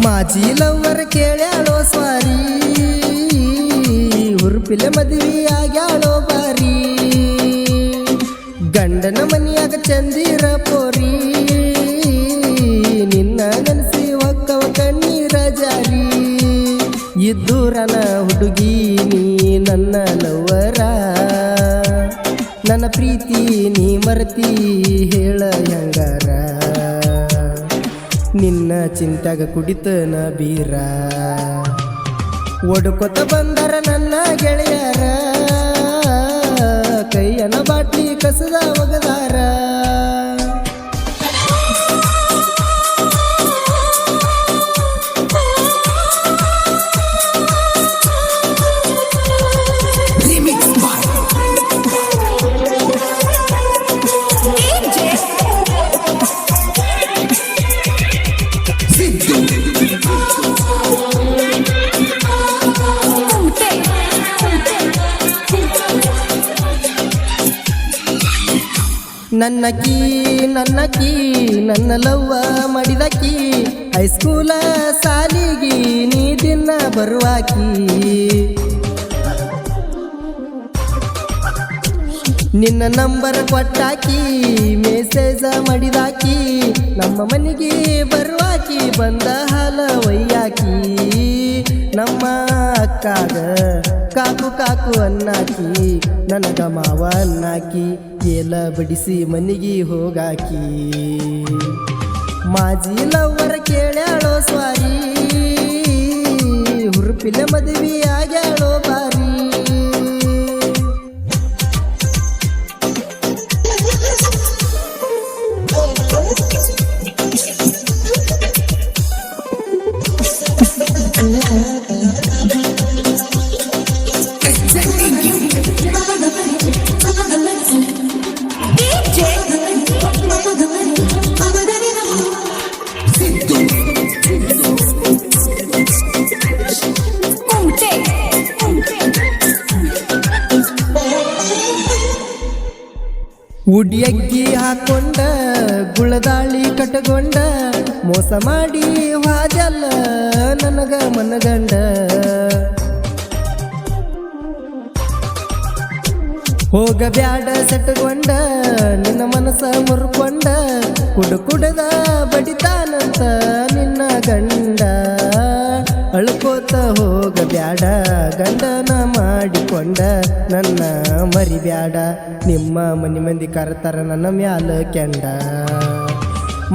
ಮಾಜಿ lover ಕೇಳ್ಯಾಳೋ sorry ಹುರುಪಿಲೆ ಮದುವೆ ಆಗ್ಯಾಳೋ ಬಾರಿ ಗಂಡನ ಮನಿಯಾಗ ಚಂದಿರ ಪೋರಿ ನಿನ್ನ ನೆನಸಿ ಒಕ್ಕವ ಕಣ್ಣೀರ ಜಾರಿ ಇದ್ದೂರನ ಹುಡುಗಿ ನೀ ನನ್ನ ಲವರ ನನ್ನ ಪ್ರೀತಿ ನೀ ಮರತಿ ಹೇಳ ಹೆಂಗಾರ ನಿನ್ನ ಚಿಂತ್ಯಾಗ ಕುಡಿತನ ಬೀರ ಒಡ್ಕೊತ ಬಂದರ ನನ್ನ ಗೆಳೆಯರ ಕೈಯನ ಬಾಟ್ಲಿ ಕಸದ ಒಗದಾರ ನನ್ನಕಿ ನನ್ನ ಲವ್ವ ಮಾಡಿದಕಿ ಹೈಸ್ಕೂಲ ಸಾಲಿಗಿ ನೀ ದಿನ ಬರುವಾಕಿ ನಿನ್ನ ನಂಬರ್ ಕೊಟ್ಟಾಕಿ ಮೆಸೇಜ ಮಾಡಿದಾಕಿ ನಮ್ಮ ಮನೆಗೆ ಬರುವಾಕಿ ಬಂದ ಹಾಲ ಒಯ್ಯಾಕಿ ನಮ್ಮ ಅಕ್ಕಾಗ ಕಾಕು ಕಾಕು ಅನ್ನಾಕಿ ನನಗ ಮಾವ ಅನ್ನಾಕಿ ಏಲ ಬಡಿಸಿ ಮನಿಗೆ ಹೋಗಾಕಿ ಮಾಜಿ ಲವರ್ ಕೇಳ್ಯಾಳೋ ಸ್ವಾರಿ ಹುರುಪಿಲೆ ಮದುವೆ ಆಗ್ಯಾಳೋ ಬಾರಿ ಉಡಿಯಗ್ಗಿ ಹಾಕೊಂಡ ಗುಳದಾಳಿ ಕಟಗೊಂಡ ಮೋಸ ಮಾಡಿ ಹಾಜಲ್ಲ ನನಗ ಮನಗಂಡ ಹೋಗಬ್ಯಾಡ ಸೆಟಗೊಂಡ ನಿನ್ನ ಮನಸ ಮುರ್ಕೊಂಡ ಕುಡದ ಬಡಿತಾನಂತ ನಿನ್ನ ಗಂಡ ಅಳ್ಕೋತ ಹೋಗಬ್ಯಾಡ ಗಂಡನ ಮಾಡಿಕೊಂಡ ನನ್ನ ಮರಿಬ್ಯಾಡ ನಿಮ್ಮ ಮನಿ ಮಂದಿ ಕರ್ತಾರ ನನ್ನ ಮ್ಯಾಲ ಕೆಂಡ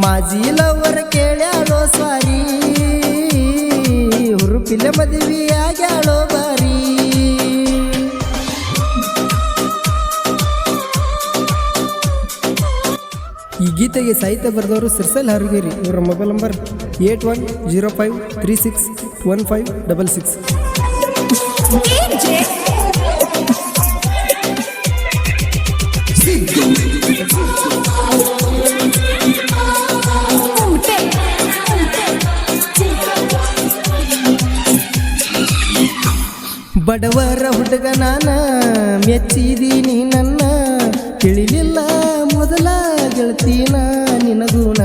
ಮಾಜಿ ಲವರ್ ಕೇಳ್ಯಾಳೋ ಸ್ವಾರಿ ಹುರುಪಿಲೆ ಮದುವೆ ಆಗ್ಯಾಳೋ ಬಾರಿ ಈ ಗೀತೆಗೆ ಸಾಹಿತ್ಯ ಬರೆದವರು ಸಿರ್ಸಲ್ ಹರಗೇರಿ ಇವರ ಮೊಬೈಲ್ ನಂಬರ್ 8105361566. ಬಡವರ ಹುಡುಗ ನಾನ ಮೆಚ್ಚಿದೀನಿ ನನ್ನ ತಿಳಿಲಿಲ್ಲ ಮೊದಲ ಗೆಳತೀನ ನಿನಗೂನ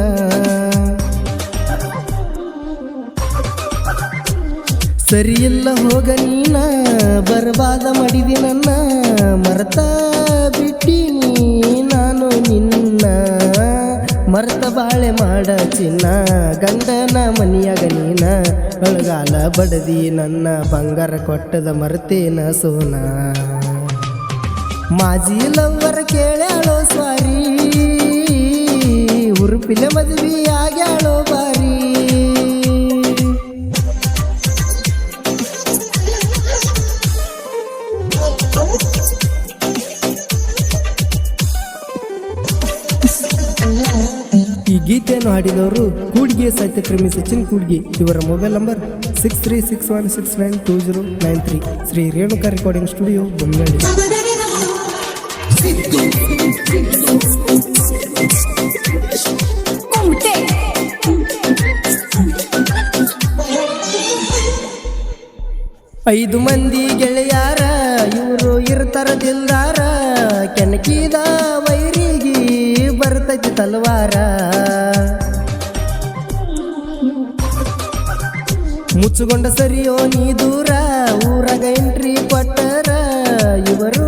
ಸರಿಯಿಲ್ಲ ಹೋಗ ನೀನ ಬರ್ಬಾದ ಮಾಡಿದಿ ನನ್ನ ಮರ್ತ ಬಿಟ್ಟಿನಿ ನಾನು ನಿನ್ನ ಮರ್ತ ಬಾಳೆ ಮಾಡ ಚಿನ್ನ ಗಂಡನ ಮನಿಯಾಗ ನೀನ ಅಳಗಾಲ ಬಡದಿ ನನ್ನ ಬಂಗಾರ ಕೊಟ್ಟದ ಮರ್ತೇನ ಸೋನ ಮಾಜಿ ಲವ್ವರ್ ಕೇಳ್ಯಾಳೋ ಸ್ವಾರಿ ಹುರುಪಿಲೆ ಮದುವೆ ಆಗ್ಯಾಳೋ ಬಾರಿ ಈ ಗೀತೆಯನ್ನು ಹಾಡಿದವರು ಕೂಡ್ಗೆ ಸಾಹಿತ್ಯಕರ್ಮಿ ಸಚಿನ್ ಕೂಡ್ಗೆ ಇವರ mobile number 6361692093 Shri Renuka recording studio Bommanahalli. ಐದು ಮಂದಿ ಗೆಳೆಯಾರ ಇವರು ಇರ್ತಾರ ದಿಲ್ದಾರ ಕೆಣಕಿದ ವೈರಿಗೆ ಬರ್ತೈತಿ ತಲವಾರ ಮುಚ್ಚುಗೊಂಡ ಸರಿಯೋ ನೀ ದೂರ ಊರಾಗ ಎಂಟ್ರಿ ಕೊಟ್ಟರ ಇವರು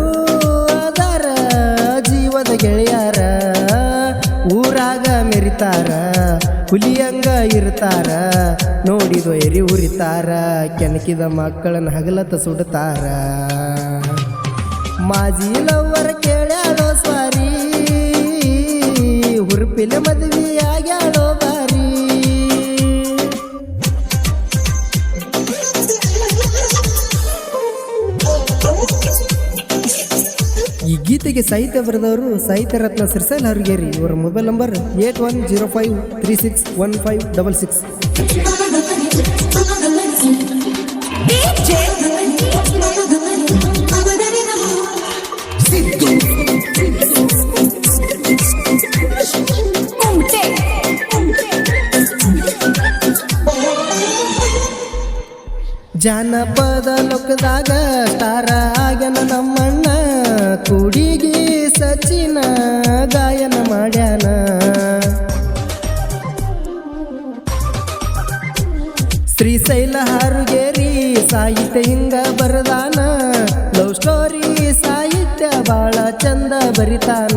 ಅದಾರ ಜೀವದ ಗೆಳೆಯಾರ ಊರಾಗ ಮೆರಿತಾರ ಹುಲಿಯಂಗ ಇರ್ತಾರ ನೋಡಿದ ಎರಿ ಉರಿತಾರ ಕೆಣಕಿದ ಮಕ್ಕಳನ್ನ ಹಗಲತ್ತ ಸುಡ್ತಾರ ಮಾಜಿ ಲವ್ವರ ಕೇಳ್ಯಾಳೋ ಸ್ವಾರಿ ಹುರುಪಿನ ಮದುವೆ ಆಗ್ಯಾಳೋ ಬಾರಿ ಈ ಗೀತೆಗೆ ಸಾಹಿತ್ಯ ಬರೆದವರು ಸಾಹಿತ್ಯ ರತ್ನ ಸಿರ್ಸಲ್ ಹರ್ಗೇರಿ. ಇವರ ಮೊಬೈಲ್ ನಂಬರ್ 8105361566. ಜಾನಪದ ಲೋಕದಾಗ ಸ್ಟಾರ ಆಗ್ಯಾನ ನಮ್ಮಣ್ಣ ಕೂಡಿಗಿ ಸಚಿನ ಗಾಯನ ಮಾಡ್ಯಾನ ಶ್ರೀಶೈಲ ಹಾರುಗೇರಿ ಸಾಹಿತ್ಯ ಹಿಂಗ ಬರದಾನ ಲವ್ ಸ್ಟೋರಿ ಸಾಹಿತ್ಯ ಬಾಳ ಚಂದ ಬರಿತಾನ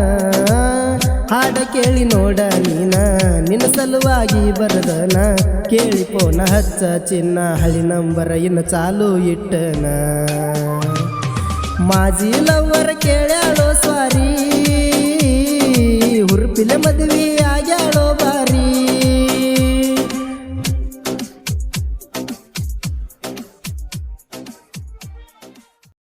ಹಾಡ ಕೇಳಿ ನೋಡ ನೀನ ನಿನ್ನ ಸಲುವಾಗಿ ಬರದನ ಕೇಳಿ ಪೋನ ಹಚ್ಚ ಚಿನ್ನ ಹಳಿ ನಂಬರ ಇನ್ನು ಚಾಲು ಇಟ್ಟನ ಮಾಜಿ ಲವ್ವರ ಕೇಳ್ಯಾಳೋ ಸ್ವಾರಿ ಹುರುಪಿನ ಮದುವೆ